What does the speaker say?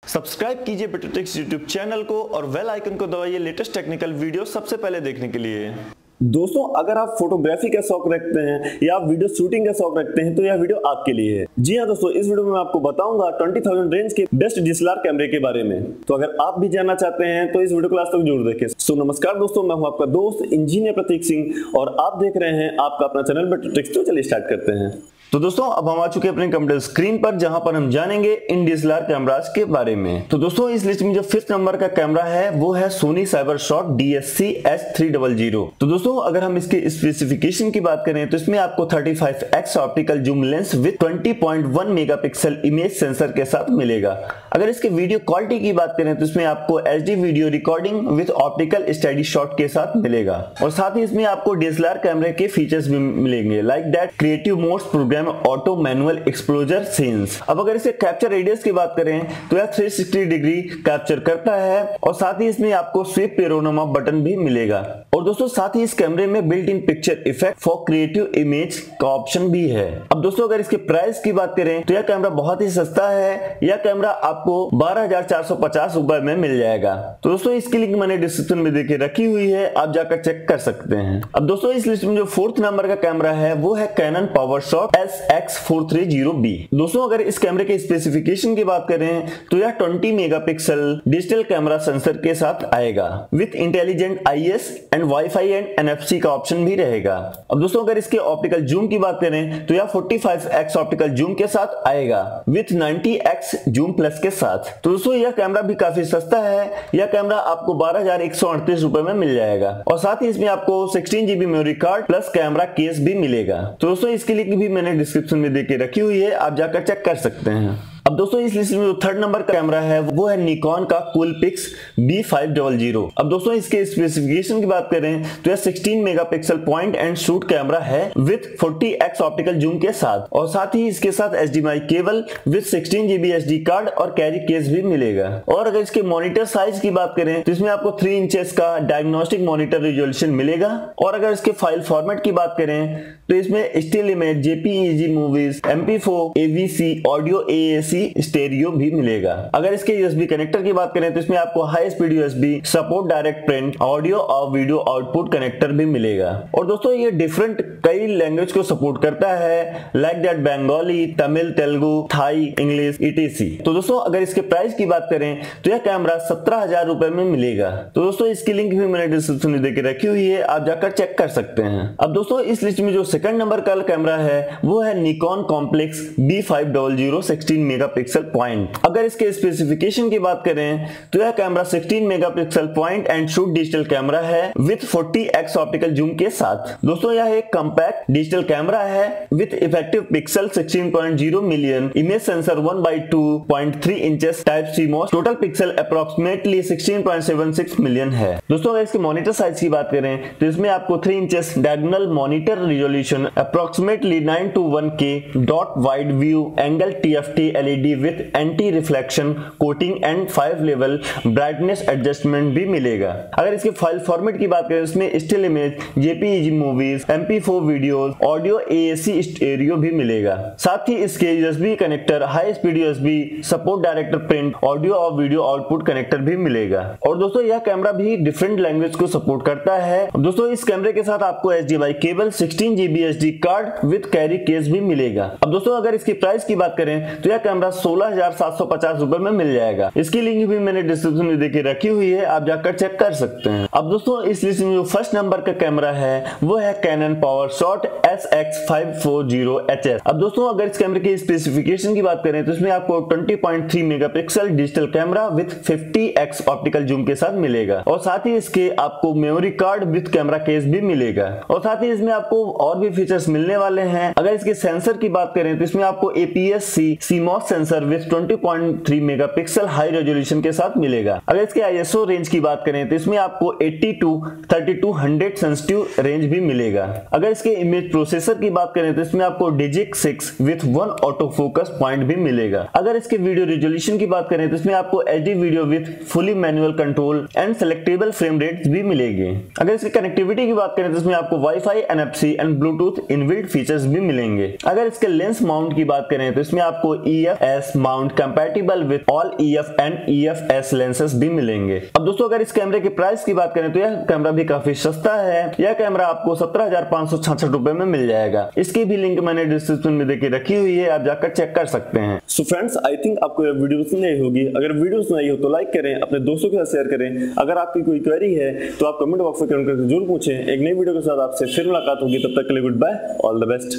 Subscribe कीजिए पेट्रोटेक्स YouTube channel को और बेल आइकन को दबाइए लेटेस्ट टेक्निकल वीडियो सबसे पहले देखने के लिए। दोस्तों, अगर आप फोटोग्राफी का शौक रखते हैं या आप वीडियो शूटिंग का शौक रखते हैं तो यह वीडियो आपके लिए है। जी हाँ दोस्तों, इस वीडियो में मैं आपको बताऊंगा 20,000 रेंज के बेस्ट DSLR कैमरे के बारे में। तो अगर आप भी जानना चाहते हैं तो इस वीडियो को लास्ट तक जरूर देखें। सो नमस्कार दोस्तों, मैं हूं आपका दोस्त इंजीनियर प्रतीक सिंह और आप देख रहे हैं आपका अपना चैनल पेट्रोटेक्स। तो चलिए स्टार्ट करते हैं। तो दोस्तों, अब हम आ चुके हैं अपने कंप्यूटर स्क्रीन पर जहां पर हम जानेंगे इन DSLR कैमरास के बारे में। तो दोस्तों, इस लिस्ट में जो 5th नंबर का कैमरा है वो है सोनी साइबरशॉट DSC-S300। तो दोस्तों, अगर हम इसके स्पेसिफिकेशन की बात करें तो इसमें आपको 35x optical zoom lens with 20.1 megapixel image sensor के साथ मिलेगा। अगर इसके वीडियो क्वालिटी की बात करें तो इसमें आपको HD video recording with optical study shot के साथ मिलेगा और साथ ही इसमें आपको DSLR कैमरे के फीचर्स भी मिलेंगे, like that creative modes program auto manual exposure scenes. अब अगर इसे कैप्चर रेडियस की बात करें तो यह 360 डिग्री कैप्चर करता है और साथ ही इसमें आपको स्वीप पेनोरामा बटन भी मिलेगा। और दोस्तों, साथ ही इस कैमरे में built in picture effect for creative image का ऑप्शन भी है। अब दोस्तों, अगर इसके प्राइस की बात करें तो यह कैमरा बहुत ही सस्ता है। यह कैमरा आपको 12,450 रुपए में मिल जाएगा। तो दोस्तों, इसकी लिंक मैंने डिस्क्रिप्शन में देके रखी हुई है, आप जाकर चेक कर सकते हैं। अब दोस्तों, इस लिस्ट में जो 4th नंबर का कैमरा है वो है कैनन पावरशॉट SX430B। दोस्तों, अगर इस कैमरे के स्पेसिफिकेशन की बात करें तो यह 20 मेगापिक्सल डिजिटल कैमरा सेंसर के साथ आएगा with intelligent IS and wifi and NFC का ऑप्शन भी रहेगा। अब दोस्तों, अगर इसके ऑप्टिकल जूम की बात करें तो यह 45x ऑप्टिकल जूम के साथ आएगा विथ 90x जूम प्लस के साथ। तो दोस्तों, यह कैमरा भी काफी सस्ता है। यह कैमरा आपको 12,138 रुपए में मिल जाएगा और साथ ही इसमें आपको 16GB memory card plus camera case भी मिलेगा। तो दोस्तों, इसकी लिंक भी मैंने डिस्क्रिप्शन में देके रखी हुई है, आप जाकर चेक कर सकते हैं। अब दोस्तों, इस लिस्ट में जो 3rd नंबर का कैमरा है वो है निकॉन का कूलपिक्स B500। अब दोस्तों, इसके स्पेसिफिकेशन की बात करें तो यह 16 megapixel point and shoot camera है विथ 40x ऑप्टिकल जूम के साथ और साथ ही इसके साथ HDMI cable with 16GB SD card और कैरी केस भी मिलेगा। और अगर इसके मॉनिटर साइज की बात करें तो इसमें आपको 3 इंचेस का डायग्नोस्टिक मॉनिटर रिजोल्यूशन मिलेगा। और अगर इसके फाइल फॉर्मेट की बात करें तो इसमें still image, JPEG movies, MP4, AVC, audio AAC stereo भी मिलेगा। अगर इसके USB कनेक्टर की बात करें तो इसमें आपको high speed USB support, direct print, audio और वीडियो आउटपुट कनेक्टर भी मिलेगा। और दोस्तों, ये डिफरेंट कई लैंग्वेज को सपोर्ट करता है, like that Bengali, Tamil, Telugu, Thai, English ETC। तो दोस्तों, अगर इसके प्राइस की बात करें तो यह कैमरा 17,000 रुपए में मिलेगा। तो दोस्तों, इसकी लिंक भी मैंने डिस्क्रिप्शन में देके रखी हुई है, आप जाकर चेक कर सकते हैं। अब दोस्तों, इस लिस्ट में जो 2nd नंबर का कैमरा है वो है Nikon complex B500 16 megapixel point. अगर इसके स्पेसिफिकेशन की बात करें तो यह camera 16 megapixel point and shoot digital camera है विथ 40x ऑप्टिकल जूम के साथ। दोस्तों, यह एक कॉम्पैक्ट डिजिटल कैमरा है with effective pixel 16.0 million, image sensor 1/2.3 inches, type C MOS, total pixel approximately 16.76 million है। दोस्तों, अगर इसके मॉनिटर साइज की बात करें तो इसमें आपको 3 inches diagonal monitor resolution, approximately 9:1K dot wide view angle TFT LED with anti reflection coating and 5 level brightness adjustment भी मिलेगा। अगर इसके फाइल फॉर्मेट की बात करें इसमें still image, JPEG movies, MP4 videos, audio AAC stereo भी मिलेगा। साथ ही इसके USB connector, high speed USB support, direct print, audio और वीडियो आउटपुट कनेक्टर भी मिलेगा। और दोस्तों, यह कैमरा भी डिफरेंट लैंग्वेज को सपोर्ट करता है। दोस्तों, इस कैमरे के साथ आपको HDMI cable, 16GB SD card with carry case भी मिलेगा। अब दोस्तों, अगर इसकी प्राइस की बात करें तो यह कैमरा 16,750 रुपए में मिल जाएगा। इसकी लिंक भी मैंने डिस्क्रिप्शन में देके रखी हुई है, आप जाकर चेक कर सकते हैं। अब दोस्तों, इस लिस्ट में जो 1st नंबर का कैमरा है वो है कैनन पावरशॉट SX540HS। अब दोस्तों, अगर इस कैमरे की स्पेसिफिकेशन की बात करें तो इसमें आपको 20.3 megapixel digital camera with 50x optical zoom के साथ मिलेगा और साथ ही इसके आपको memory card with camera case भी मिलेगा और साथ ही इसमें आपको और भी फीचर्स मिलने वाले हैं। अगर इसके सेंसर की बात करें तो इसमें आपको APS-C CMOS sensor with 20.3 megapixel high resolution के साथ मिलेगा। अगर इसके ISO रेंज की बात करें तो इसमें आपको 80 to 3200 सेंसिटिव रेंज भी मिलेगा। अगर इसके इमेज प्रोसेसर की बात करें तो इसमें आपको Digic 6 with 1 auto focus point भी मिलेगा। अगर इसके वीडियो रेजोल्यूशन की बात करें तो इसमें आपको HD video with fully manual control and selectable frame rates भी मिलेंगे। अगर इसकी कनेक्टिविटी की बात करें तो इसमें आपको wifi, NFC and Bluetooth Bluetooth inbuilt features भी मिलेंगे। अगर इसके लेंस माउंट की बात करें तो इसमें आपको EF-S mount compatible with all EF and EF-S lenses भी मिलेंगे। अब दोस्तों अगर इस कैमरे की प्राइस की बात करें तो यह कैमरा भी काफी सस्ता है। यह कैमरा आपको 17,566 रुपए में मिल जाएगा। इसकी भी लिंक मैंने डिस्क्रिप्शन में देके रखी हुई है, आप जाकर चेक कर सकते हैं। सो फ्रेंड्स, आई थिंक आपको यह वीडियो पसंद आई होगी। अगर वीडियो पसंद आई हो तो लाइक करें, अपने दोस्तों के साथ शेयर करें। अगर आपकी कोई क्वेरी है तो आप कमेंट बॉक्स में कमेंट करके जरूर पूछें। एक नई वीडियो के साथ आपसे फिर मुलाकात होगी, तब तक के लिए good bye, all the best.